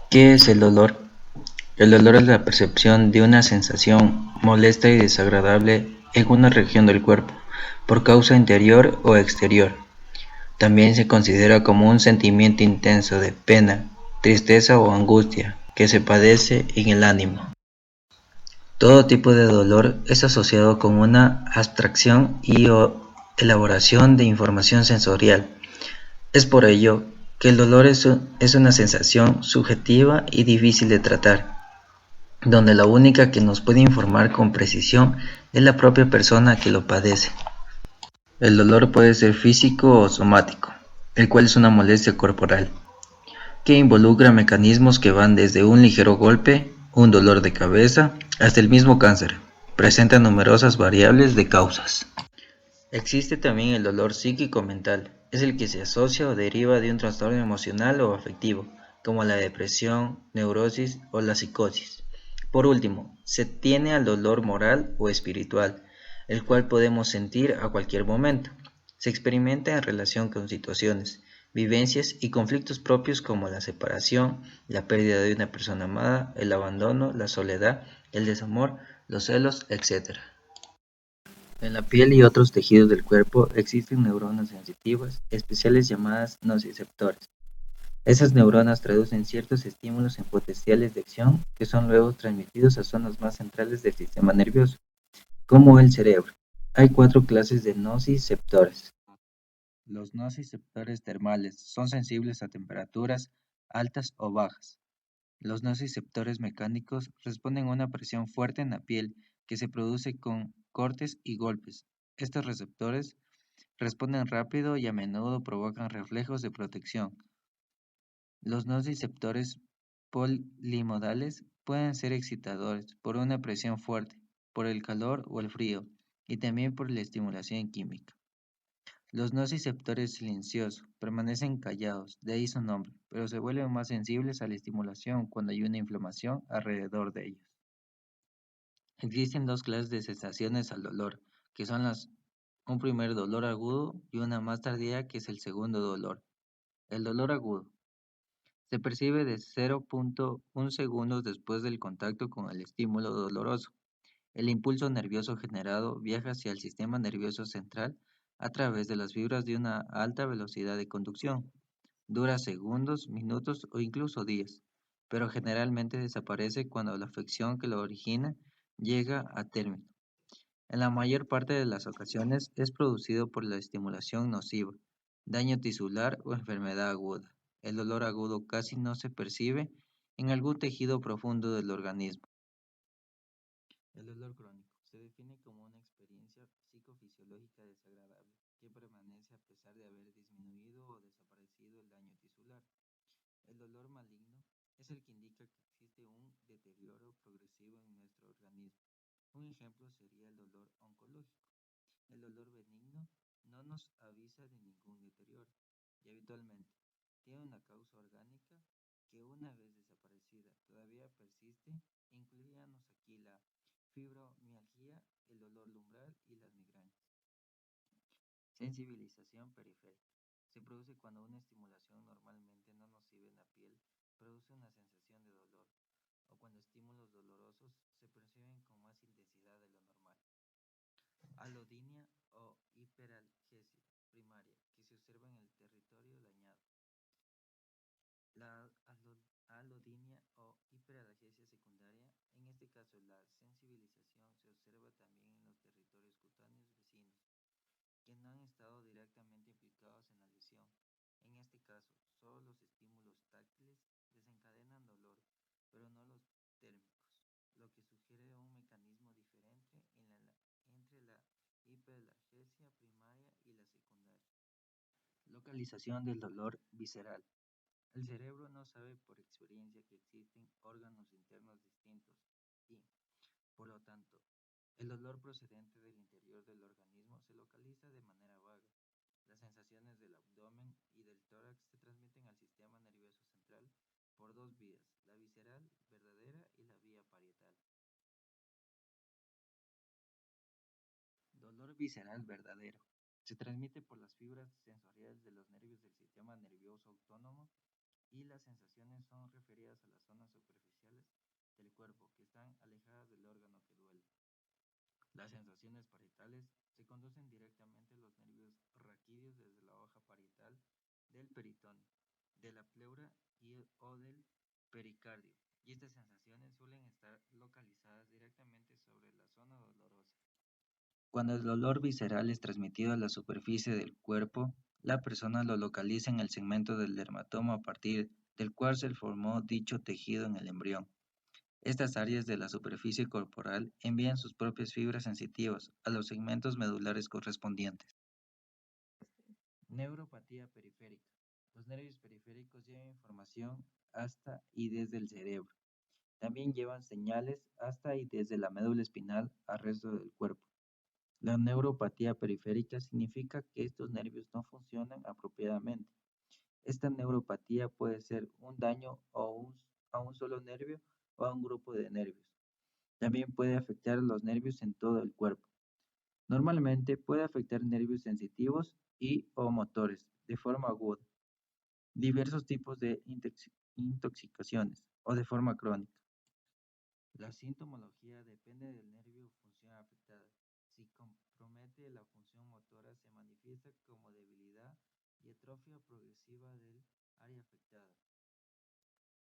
¿Qué es el dolor? El dolor es la percepción de una sensación molesta y desagradable en una región del cuerpo, por causa interior o exterior. También se considera como un sentimiento intenso de pena, tristeza o angustia que se padece en el ánimo. Todo tipo de dolor es asociado con una abstracción y o elaboración de información sensorial. Es por ello que el dolor es una sensación subjetiva y difícil de tratar, donde la única que nos puede informar con precisión es la propia persona que lo padece. El dolor puede ser físico o somático, el cual es una molestia corporal, que involucra mecanismos que van desde un ligero golpe, un dolor de cabeza, hasta el mismo cáncer. Presenta numerosas variables de causas. Existe también el dolor psíquico-mental, es el que se asocia o deriva de un trastorno emocional o afectivo, como la depresión, neurosis o la psicosis. Por último, se tiene al dolor moral o espiritual, el cual podemos sentir a cualquier momento. Se experimenta en relación con situaciones, vivencias y conflictos propios como la separación, la pérdida de una persona amada, el abandono, la soledad, el desamor, los celos, etc. En la piel y otros tejidos del cuerpo existen neuronas sensitivas especiales llamadas nociceptores. Esas neuronas traducen ciertos estímulos en potenciales de acción que son luego transmitidos a zonas más centrales del sistema nervioso, como el cerebro. Hay cuatro clases de nociceptores. Los nociceptores termales son sensibles a temperaturas altas o bajas. Los nociceptores mecánicos responden a una presión fuerte en la piel que se produce con cortes y golpes. Estos receptores responden rápido y a menudo provocan reflejos de protección. Los nociceptores polimodales pueden ser excitadores por una presión fuerte, por el calor o el frío, y también por la estimulación química. Los nociceptores silenciosos permanecen callados, de ahí su nombre, pero se vuelven más sensibles a la estimulación cuando hay una inflamación alrededor de ellos. Existen dos clases de sensaciones al dolor, que son un primer dolor agudo y una más tardía que es el segundo dolor. El dolor agudo se percibe de 0.1 segundos después del contacto con el estímulo doloroso. El impulso nervioso generado viaja hacia el sistema nervioso central a través de las fibras de una alta velocidad de conducción. Dura segundos, minutos o incluso días, pero generalmente desaparece cuando la afección que lo origina llega a término. En la mayor parte de las ocasiones es producido por la estimulación nociva, daño tisular o enfermedad aguda. El dolor agudo casi no se percibe en algún tejido profundo del organismo. El dolor crónico se define como una experiencia psicofisiológica desagradable que permanece a pesar de haber disminuido o desaparecido el daño tisular. El dolor maligno es el que indica que existe un deterioro progresivo en nuestro organismo. Un ejemplo sería el dolor oncológico. El dolor benigno no nos avisa de ningún deterioro y habitualmente tiene una causa orgánica que una vez desaparecida todavía persiste, incluíamos aquí la fibromialgia, el dolor lumbar y las migrañas. Sensibilización periférica. Se produce cuando una estimulación normalmente no nociva en la piel produce una sensación de dolor, o cuando estímulos dolorosos se perciben con más intensidad de lo normal. Alodinia o hiperalgesia primaria, que se observa en el territorio dañado. La alodinia o hiperalgesia secundaria, en este caso la sensibilización se observa también en los territorios cutáneos vecinos, que no han estado directamente implicados en la lesión. En este caso, solo los estímulos táctiles desencadenan dolor, pero no los térmicos, lo que sugiere un mecanismo diferente entre la hiperalgesia primaria y la secundaria. Localización del dolor visceral. El cerebro no sabe por experiencia que existen órganos internos distintos y, por lo tanto, el dolor procedente del interior del organismo se localiza de manera vaga. Las sensaciones del abdomen y del tórax se transmiten al sistema nervioso central por dos vías, la visceral verdadera y la vía parietal. Dolor visceral verdadero. Se transmite por las fibras sensoriales de los nervios del sistema nervioso autónomo y las sensaciones son referidas a las zonas superficiales del cuerpo que están alejadas del órgano que duele. Las sensaciones parietales se conducen directamente a los nervios raquídeos desde la hoja parietal del peritoneo, de la pleura o del pericardio, y estas sensaciones suelen estar localizadas directamente sobre la zona dolorosa. Cuando el dolor visceral es transmitido a la superficie del cuerpo, la persona lo localiza en el segmento del dermatoma a partir del cual se formó dicho tejido en el embrión. Estas áreas de la superficie corporal envían sus propias fibras sensitivas a los segmentos medulares correspondientes. Neuropatía periférica. Los nervios periféricos llevan información hasta y desde el cerebro. También llevan señales hasta y desde la médula espinal al resto del cuerpo. La neuropatía periférica significa que estos nervios no funcionan apropiadamente. Esta neuropatía puede ser un daño a un solo nervio o a un grupo de nervios. También puede afectar los nervios en todo el cuerpo. Normalmente puede afectar nervios sensitivos y o motores de forma aguda, diversos tipos de intoxicaciones o de forma crónica. La sintomología depende del nervio o función afectada. Si compromete la función motora, se manifiesta como debilidad y atrofia progresiva del área afectada.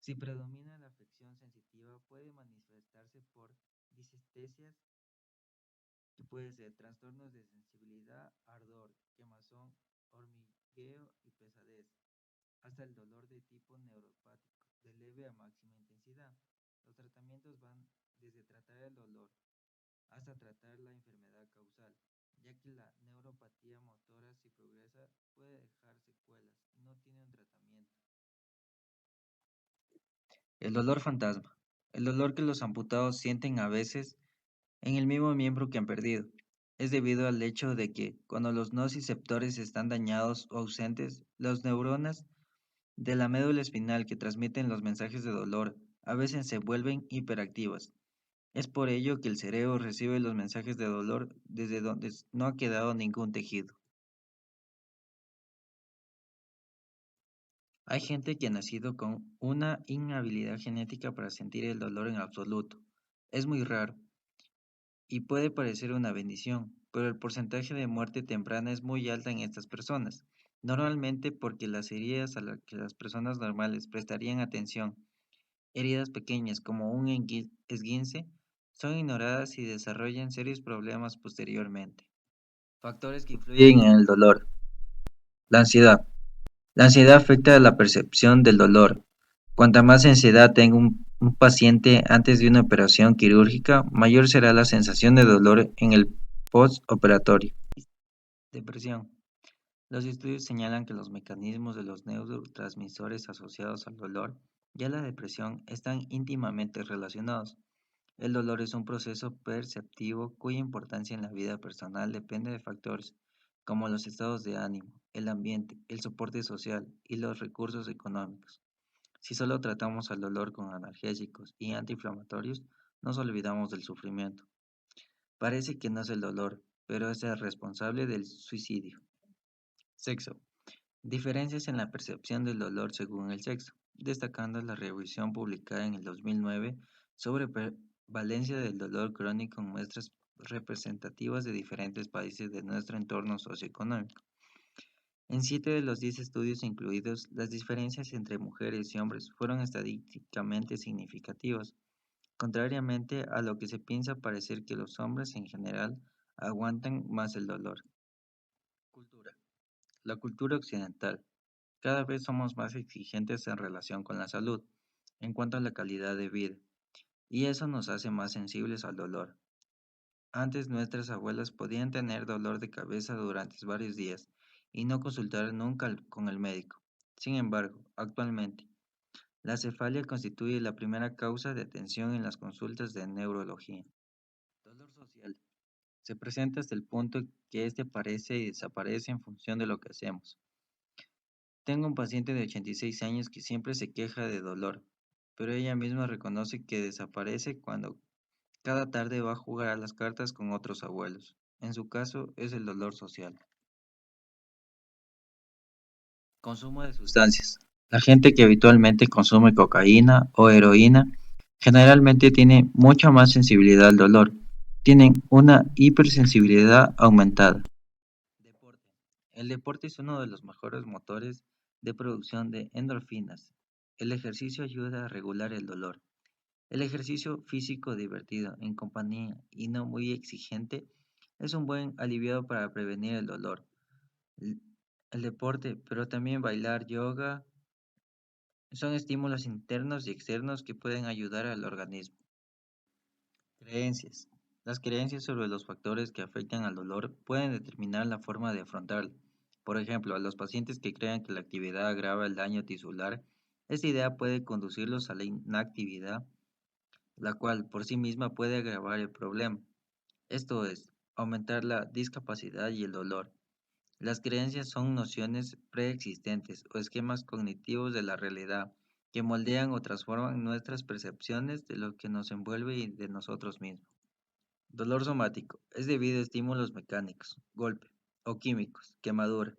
Si predomina la afección sensitiva, puede manifestarse por disestesias, que puede ser trastornos de sensibilidad, ardor, quemazón, hormigueo y pesadez, hasta el dolor de tipo neuropático, de leve a máxima intensidad. Los tratamientos van desde tratar el dolor hasta tratar la enfermedad causal, ya que la neuropatía motora, si progresa, puede dejar secuelas y no tiene un tratamiento. El dolor fantasma. El dolor que los amputados sienten a veces en el mismo miembro que han perdido. Es debido al hecho de que, cuando los nociceptores están dañados o ausentes, las neuronas de la médula espinal que transmiten los mensajes de dolor a veces se vuelven hiperactivas. Es por ello que el cerebro recibe los mensajes de dolor desde donde no ha quedado ningún tejido. Hay gente que ha nacido con una inhabilidad genética para sentir el dolor en absoluto. Es muy raro y puede parecer una bendición, pero el porcentaje de muerte temprana es muy alta en estas personas, normalmente porque las heridas a las que las personas normales prestarían atención, heridas pequeñas como un esguince, son ignoradas y desarrollan serios problemas posteriormente. Factores que influyen en el dolor. La ansiedad. La ansiedad afecta a la percepción del dolor. Cuanta más ansiedad tenga un paciente antes de una operación quirúrgica, mayor será la sensación de dolor en el postoperatorio. Depresión. Los estudios señalan que los mecanismos de los neurotransmisores asociados al dolor y a la depresión están íntimamente relacionados. El dolor es un proceso perceptivo cuya importancia en la vida personal depende de factores como los estados de ánimo, el ambiente, el soporte social y los recursos económicos. Si solo tratamos al dolor con analgésicos y antiinflamatorios, nos olvidamos del sufrimiento. Parece que no es el dolor, pero es el responsable del suicidio. Sexo. Diferencias en la percepción del dolor según el sexo, destacando la revisión publicada en el 2009 sobre prevalencia del dolor crónico en muestras representativas de diferentes países de nuestro entorno socioeconómico. En 7 de los 10 estudios incluidos, las diferencias entre mujeres y hombres fueron estadísticamente significativas, contrariamente a lo que se piensa parecer que los hombres en general aguantan más el dolor. Cultura. La cultura occidental. Cada vez somos más exigentes en relación con la salud, en cuanto a la calidad de vida, y eso nos hace más sensibles al dolor. Antes nuestras abuelas podían tener dolor de cabeza durante varios días y no consultar nunca con el médico. Sin embargo, actualmente, la cefalia constituye la primera causa de atención en las consultas de neurología. Dolor social. Se presenta hasta el punto que este aparece y desaparece en función de lo que hacemos. Tengo un paciente de 86 años que siempre se queja de dolor, pero ella misma reconoce que desaparece cuando cada tarde va a jugar a las cartas con otros abuelos. En su caso, es el dolor social. Consumo de sustancias. La gente que habitualmente consume cocaína o heroína generalmente tiene mucha más sensibilidad al dolor. Tienen una hipersensibilidad aumentada. Deporte. El deporte es uno de los mejores motores de producción de endorfinas. El ejercicio ayuda a regular el dolor. El ejercicio físico divertido, en compañía y no muy exigente, es un buen aliviado para prevenir el dolor. El, el deporte, pero también bailar, yoga, son estímulos internos y externos que pueden ayudar al organismo. Creencias. Las creencias sobre los factores que afectan al dolor pueden determinar la forma de afrontarlo. Por ejemplo, a los pacientes que crean que la actividad agrava el daño tisular, esta idea puede conducirlos a la inactividad, la cual por sí misma puede agravar el problema. Esto es, aumentar la discapacidad y el dolor. Las creencias son nociones preexistentes o esquemas cognitivos de la realidad que moldean o transforman nuestras percepciones de lo que nos envuelve y de nosotros mismos. Dolor somático es debido a estímulos mecánicos, golpe, o químicos, quemadura.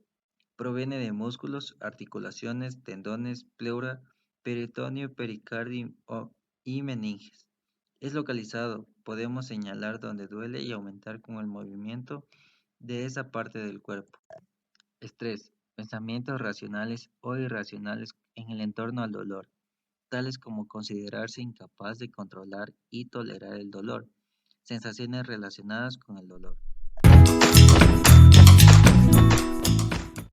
Proviene de músculos, articulaciones, tendones, pleura, peritoneo, pericardio y meninges. Es localizado, podemos señalar donde duele y aumentar con el movimiento de esa parte del cuerpo. Estrés, pensamientos racionales o irracionales en el entorno al dolor, tales como considerarse incapaz de controlar y tolerar el dolor, sensaciones relacionadas con el dolor.